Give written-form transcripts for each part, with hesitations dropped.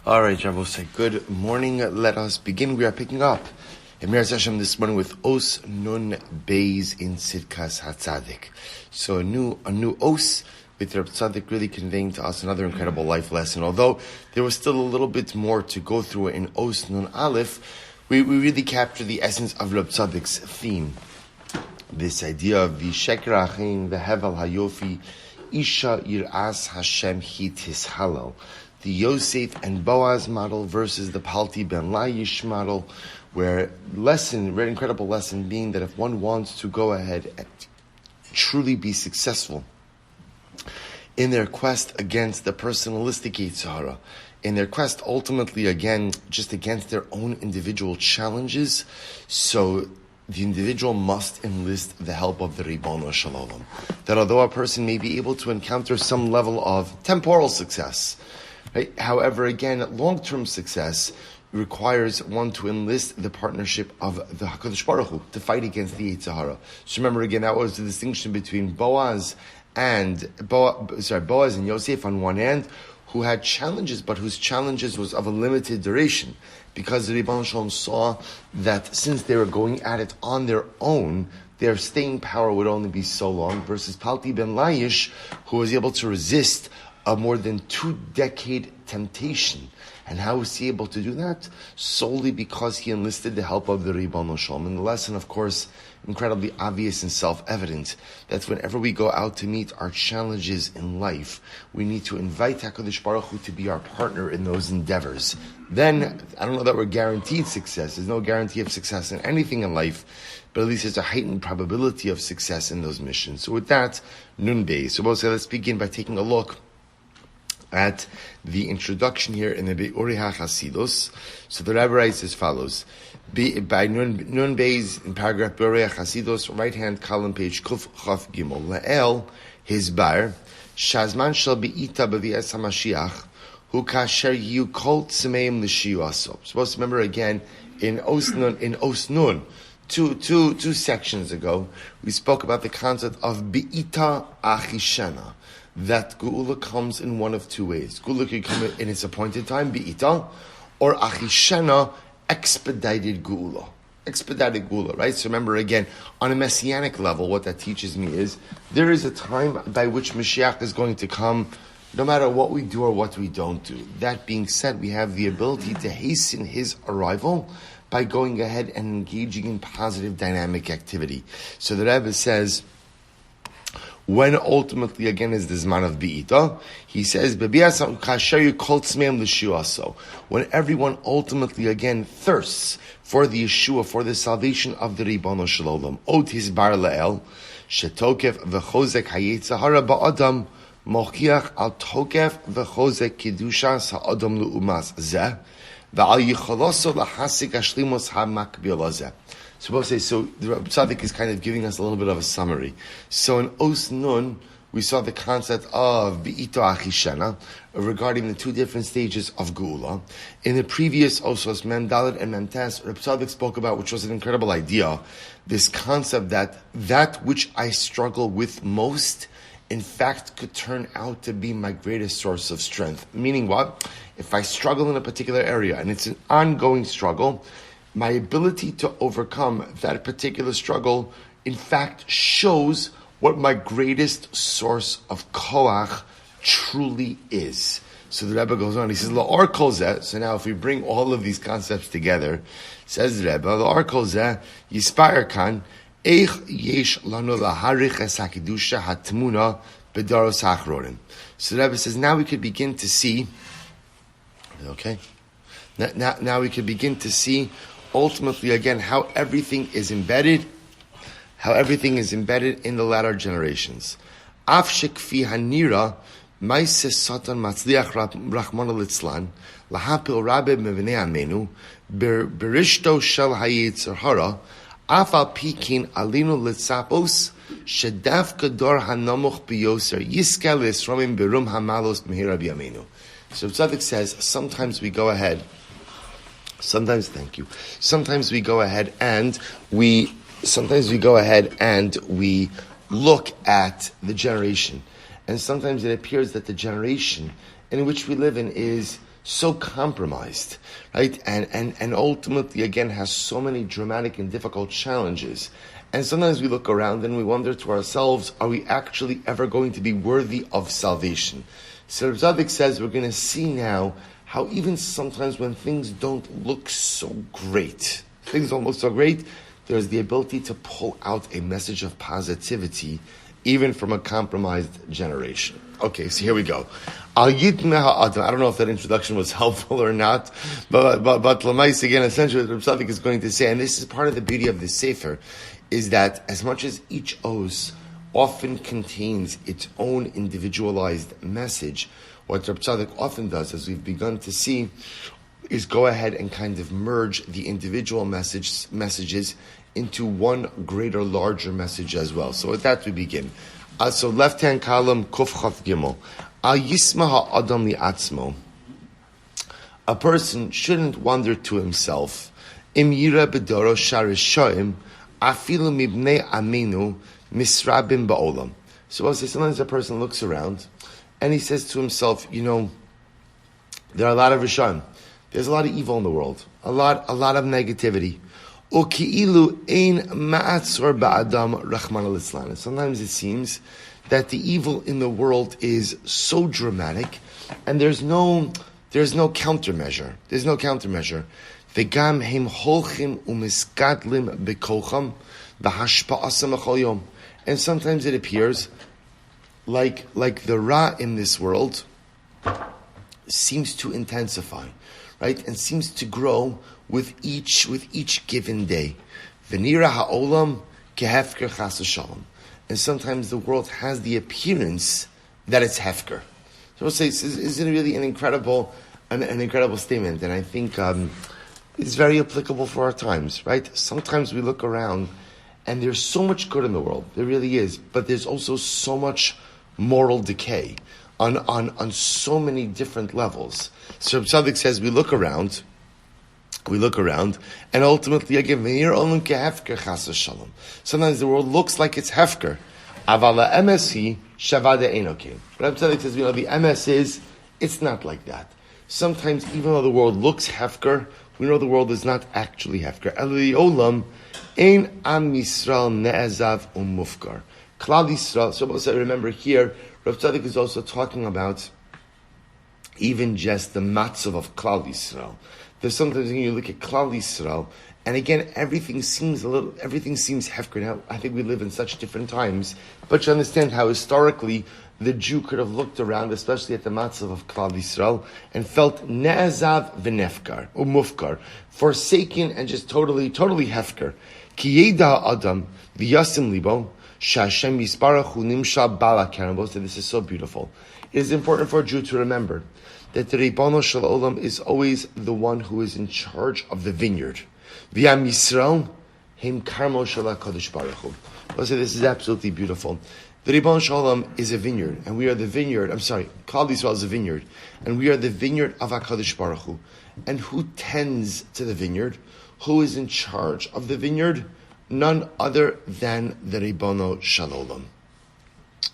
All right, Javosai, good morning. Let us begin. We are picking up Emir Hashem this morning with Os Nun Beis in Tzidkas HaTzaddik. So a new Os with HaTzaddik really conveying to us another incredible life lesson. Although there was still a little bit more to go through in Os Nun Aleph, we really capture the essence of HaTzaddik's theme. This idea of the Sheker Achim, the Hevel Hayofi, Isha Yir'as Hashem Hi Tishalal. The Yosef and Boaz model versus the Palti ben Laish model, where very incredible lesson being that if one wants to go ahead and truly be successful in their quest against the personalistic Yetzer Hara, in their quest ultimately again just against their own individual challenges, so the individual must enlist the help of the Ribono Shel Olam. That although a person may be able to encounter some level of temporal success, right? However, again, long-term success requires one to enlist the partnership of the HaKadosh Baruch Hu to fight against the Yetzer Hara. So remember again, that was the distinction between Boaz and Yosef on one hand, who had challenges, but whose challenges was of a limited duration, because the Ribono Shel Olam saw that since they were going at it on their own, their staying power would only be so long, versus Palti ben Laish, who was able to resist a more than 2-decade temptation. And how was he able to do that? Solely because he enlisted the help of the Ribono Shel Olam. And the lesson, of course, incredibly obvious and self-evident, that whenever we go out to meet our challenges in life, we need to invite HaKadosh Baruch Hu to be our partner in those endeavors. Then, I don't know that we're guaranteed success. There's no guarantee of success in anything in life, but at least there's a heightened probability of success in those missions. So with that, Nun Beis. So let's begin by taking a look at the introduction here in the Be'uri HaChasidus. So the Rebbe writes as follows: by Nun Beis in paragraph Be'uri HaChasidus, right hand column, page Kuf Chaf Gimel, La'el his bar Shazman shall be ita b'vi'es HaMashiach hu kasher yu kol tzmeim l'shiu aso. Supposed to remember again in Os Nun. Two sections ago, we spoke about the concept of Be'ita Achishena, that Geula comes in one of two ways. Geula can come in its appointed time, Be'ita, or Achishena, expedited Geula. Expedited Geula, right? So remember again, on a messianic level, what that teaches me is, there is a time by which Mashiach is going to come, no matter what we do or what we don't do. That being said, we have the ability to hasten his arrival by going ahead and engaging in positive dynamic activity. So the Rebbe says, when ultimately again is the Zman of Be'ita, he says, when everyone ultimately again thirsts for the Yeshua, for the salvation of the Ribono Shel Olam, Ot his bar la'el, shetokef v'chozek hayetzer hara ba'adam, mochiach al tokef v'chozek kedushas ha'adam lu'umas zeh, v'al yicholoso lahasik ashlimos ha'makbil zeh. So the HaTzaddik is kind of giving us a little bit of a summary. So in Os Nun, we saw the concept of Be'ito Achishena regarding the two different stages of Geula. In the previous Osos, Mem Dalet and Mem Tes, the HaTzaddik spoke about, which was an incredible idea, this concept that which I struggle with most, in fact, could turn out to be my greatest source of strength. Meaning what? If I struggle in a particular area, and it's an ongoing struggle, my ability to overcome that particular struggle, in fact, shows what my greatest source of koach truly is. So the Rebbe goes on, he says, La'or kol zeh. So now if we bring all of these concepts together, says the Rebbe, La'or kol zeh, yispire kan, eich yesh lanu laharich es hakidusha hatmuna bedaros hachrorim. So the Rebbe says, now we could begin to see, okay? Now we could begin to see ultimately again how everything is embedded in the latter generations. Afshik fi hanira ma'aseh satan matzliach rachmana litzlan lahapil rabbe mevnei amenu berishto shel hayetzer hara afal pikin alinu litzapos shedavka dor hanamuch biyoser yiskel esromim berum hamalos mehira b'yamenu. So Tzaddik says sometimes we go ahead and we look at the generation, and sometimes it appears that the generation in which we live in is so compromised, right? And ultimately, again, has so many dramatic and difficult challenges. And sometimes we look around and we wonder to ourselves, are we actually ever going to be worthy of salvation? So HaTzaddik says we're going to see now how even sometimes when things don't look so great, there's the ability to pull out a message of positivity even from a compromised generation. Okay, so here we go. I don't know if that introduction was helpful or not, but Lamais, again, essentially what HaTzaddik is going to say, and this is part of the beauty of the Sefer, is that as much as each os often contains its own individualized message, what HaTzaddik often does, as we've begun to see, is go ahead and kind of merge the individual messages into one greater, larger message as well. So with that we begin. So left-hand column, Kuf Chaf Gimel. Al Yisma Ha'adam Li'atzmo. A person shouldn't wonder to himself, Im Yira B'doro Sharish Shoim, Afilu Mibnei Aminu Misrabim Ba'olam. So I'll say sometimes a person looks around and he says to himself, there are a lot of Rishon. There's a lot of evil in the world. A lot of negativity. Uki'ilu ein ma'atzor ba'adam rachman al-islan. Sometimes it seems that the evil in the world is so dramatic and there's no countermeasure. There's no countermeasure. V'gam heim holchim umiskadlim bekocham v'hashpa'asam achol yom. And sometimes it appears like the Ra in this world seems to intensify, right? And seems to grow with each given day. V'nira ha'olam kehefker chas v'shalom. And sometimes the world has the appearance that it's hefker. So we'll say, isn't it really an incredible statement? And I think it's very applicable for our times, right? Sometimes we look around and there's so much good in the world. There really is. But there's also so much moral decay on so many different levels. So HaTzaddik says we look around, and ultimately again, sometimes the world looks like it's hefker. Avala MSC Shavada Enokim. But HaTzaddik says, the MS is, it's not like that. Sometimes even though the world looks hefker, we know the world is not actually hefker. Eli Olam Ein Am Yisrael Ne'ezav Umufkar. Klal Yisrael. So remember here, HaTzaddik is also talking about even just the matzav of Klal Yisrael. There's sometimes when you look at Klal Yisrael, and again, everything seems hefker. Now, I think we live in such different times, but you understand how historically the Jew could have looked around, especially at the matzav of Klal Yisrael, and felt ne'ezav v'nefkar, or mufkar, forsaken and just totally hefker. Ki yeda adam v'yasim libo, sh'Hashem yisbarachu nimsha bala karambos. This is so beautiful. It is important for a Jew to remember that the Ribono Shel Olam is always the one who is in charge of the vineyard. V'yam Yisrael, Heim Karmo Shel HaKadosh Baruch Hu. This is absolutely beautiful. The Ribono Shel Olam is a vineyard, and we are the vineyard. Klal Yisrael is a vineyard, and we are the vineyard of HaKadosh Baruch Hu. And who tends to the vineyard? Who is in charge of the vineyard? None other than the Ribono Shel Olam.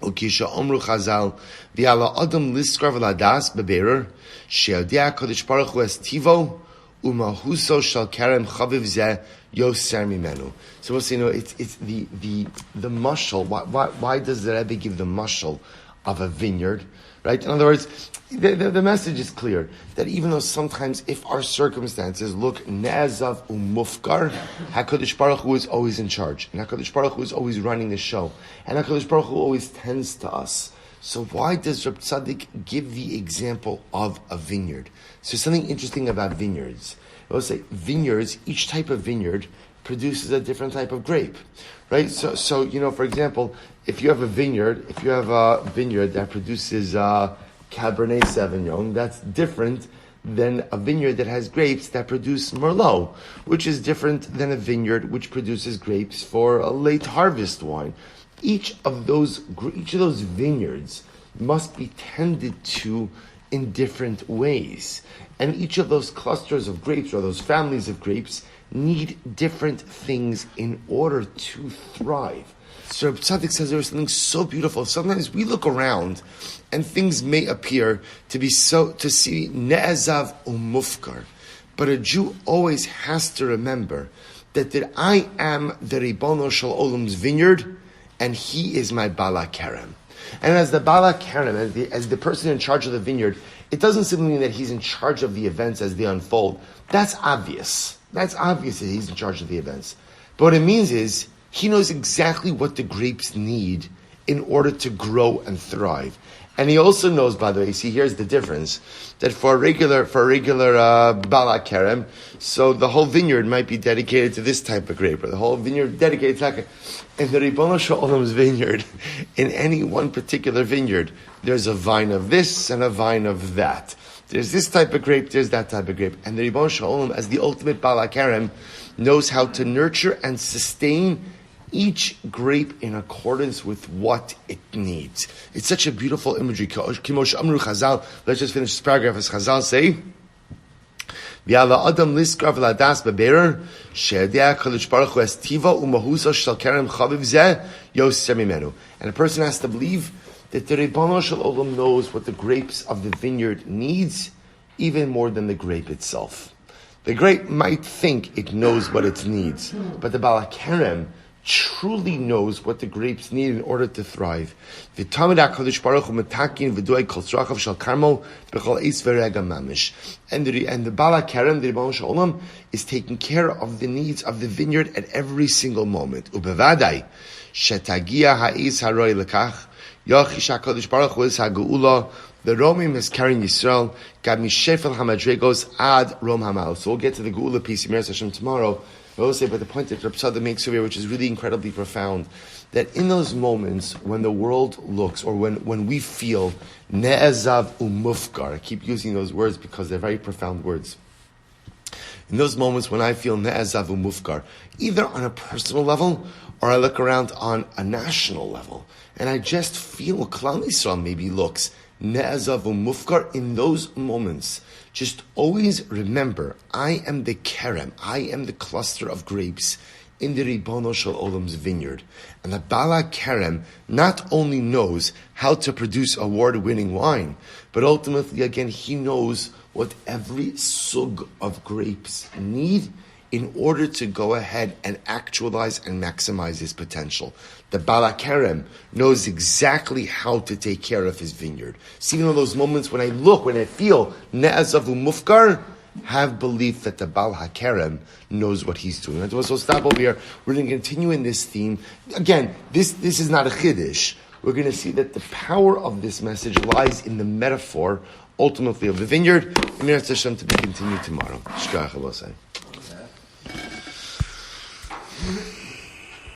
Ukisha Omru Chazal, V'ala Adam Liskar V'ladas Beberer, She'odea Kodesh Baruch Hu Es Tivo, Umahuso Shal Kerem Chaviv Zeh Yoser Mimenu. So we'll say, it's the mashal. Why does the Rebbe give the mashal of a vineyard? Right? In other words, the message is clear that even though sometimes if our circumstances look ne'ezav umufkar, HaKadosh Baruch Hu is always in charge. And HaKadosh Baruch Hu is always running the show. And HaKadosh Baruch Hu always tends to us. So why does Reb Tzaddik give the example of a vineyard? So something interesting about vineyards. We'll say vineyards, each type of vineyard produces a different type of grape. Right? So for example, if you have a vineyard that produces Cabernet Sauvignon, that's different than a vineyard that has grapes that produce Merlot, which is different than a vineyard which produces grapes for a late harvest wine. Each of those vineyards must be tended to in different ways. And each of those clusters of grapes, or those families of grapes, need different things in order to thrive. So HaTzaddik says there's something so beautiful. Sometimes we look around and things may appear to see ne'ezav umufkar. But a Jew always has to remember that I am the Ribono Shel Olam's vineyard and he is my Bala Kerem. And as the Bala Kerem, as the person in charge of the vineyard, it doesn't simply mean that he's in charge of the events as they unfold. That's obvious. That's obvious that he's in charge of the events. But what it means is, he knows exactly what the grapes need in order to grow and thrive. And he also knows, by the way, see, here's the difference, that for a regular Bala Kerem, so the whole vineyard might be dedicated to this type of grape, or the whole vineyard dedicated to that. In the Ribono Shel Olam's vineyard, in any one particular vineyard, there's a vine of this and a vine of that. There's this type of grape, there's that type of grape. And the Ribono Shel Olam, as the ultimate Bala Kerem, knows how to nurture and sustain each grape in accordance with what it needs. It's such a beautiful imagery. Kimosh Amru Chazal. Let's just finish this paragraph as Chazal say. V'ala Adam liskrav ladas beberer she'edei HaKadosh Baruch Hu es tiva u'mahusa shel kerem chaviv zeh yosem mimenu. And a person has to believe that the Ribono Shel Olam knows what the grapes of the vineyard needs even more than the grape itself. The grape might think it knows what it needs, but the Bala Kerem truly knows what the grapes need in order to thrive. And the Bala Kerem, the Ribono Shel Olam, is taking care of the needs of the vineyard at every single moment. Ubevadai shetagia ha'is haroi lekach yachish HaKadosh Baruch Hu es ha'geula. The Romim is carrying Yisrael. Gad mishefel hamadregos ad rom hamal. So we'll get to the Geula piece in Meretz Hashem tomorrow. I will say, but the point that Reb Tzaddik makes over here, which is really incredibly profound, that in those moments when the world looks, or when we feel ne'ezav umufkar, I keep using those words because they're very profound words. In those moments when I feel ne'ezav umufkar, either on a personal level, or I look around on a national level, and I just feel Klal Yisrael maybe looks ne'ezav umufkar, in those moments, just always remember, I am the kerem, I am the cluster of grapes in the Ribono Shel Olam's vineyard. And the Bala Kerem not only knows how to produce award-winning wine, but ultimately, again, he knows what every sug of grapes need in order to go ahead and actualize and maximize his potential. The Bala Kerem knows exactly how to take care of his vineyard. So even in those moments when I feel ne'ezav umufkar, have belief that the Bala Kerem knows what he's doing. And so stop over here. We're going to continue in this theme. Again, this is not a chiddush. We're going to see that the power of this message lies in the metaphor, ultimately, of the vineyard. Meretz Hashem to be continued tomorrow. Shkach Elosai.